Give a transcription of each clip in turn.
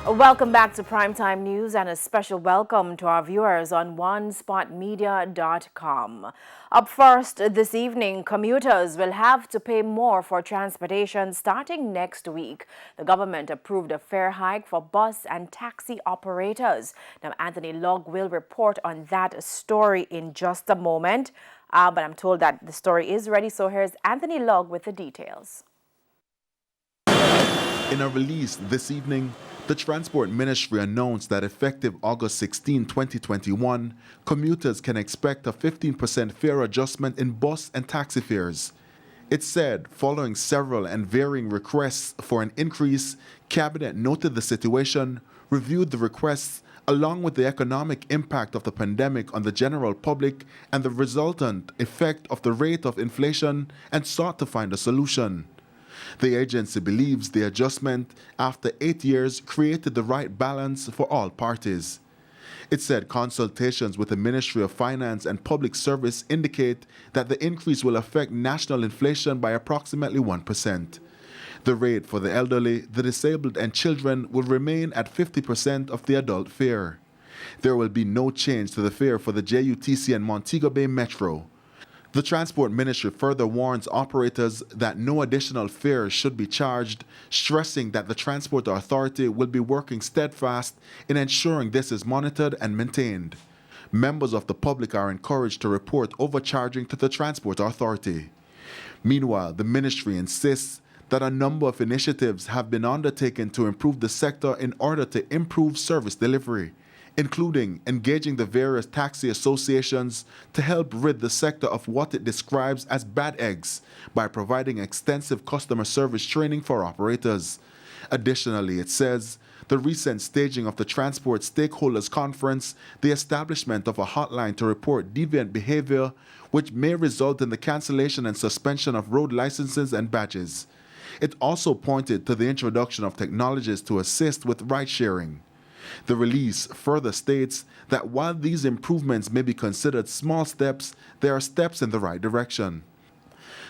Welcome back to Primetime News and a special welcome to our viewers on onespotmedia.com. Up first this evening, commuters will have to pay more for transportation starting next week. The government approved a fare hike for bus and taxi operators. Now, Anthony Logg will report on that story in just a moment, but I'm told that the story is ready, so here's Anthony Logg with the details. In a release this evening, the Transport Ministry announced that effective August 16, 2021, commuters can expect a 15% fare adjustment in bus and taxi fares. It said, following several and varying requests for an increase, Cabinet noted the situation, reviewed the requests, along with the economic impact of the pandemic on the general public and the resultant effect of the rate of inflation, and sought to find a solution. The agency believes the adjustment, after 8 years, created the right balance for all parties. It said consultations with the Ministry of Finance and Public Service indicate that the increase will affect national inflation by approximately 1%. The rate for the elderly, the disabled, and children will remain at 50% of the adult fare. There will be no change to the fare for the JUTC and Montego Bay Metro. The Transport Ministry further warns operators that no additional fares should be charged, stressing that the Transport Authority will be working steadfast in ensuring this is monitored and maintained. Members of the public are encouraged to report overcharging to the Transport Authority. Meanwhile, the ministry insists that a number of initiatives have been undertaken to improve the sector in order to improve service delivery, including engaging the various taxi associations to help rid the sector of what it describes as bad eggs by providing extensive customer service training for operators. Additionally, it says, the recent staging of the Transport Stakeholders Conference, the establishment of a hotline to report deviant behavior, which may result in the cancellation and suspension of road licenses and badges. It also pointed to the introduction of technologies to assist with ride-sharing. The release further states that while these improvements may be considered small steps, they are steps in the right direction.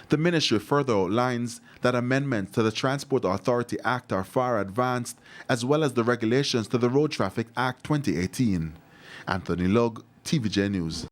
The ministry further outlines that amendments to the Transport Authority Act are far advanced, as well as the regulations to the Road Traffic Act 2018. Anthony Logg, TVJ News.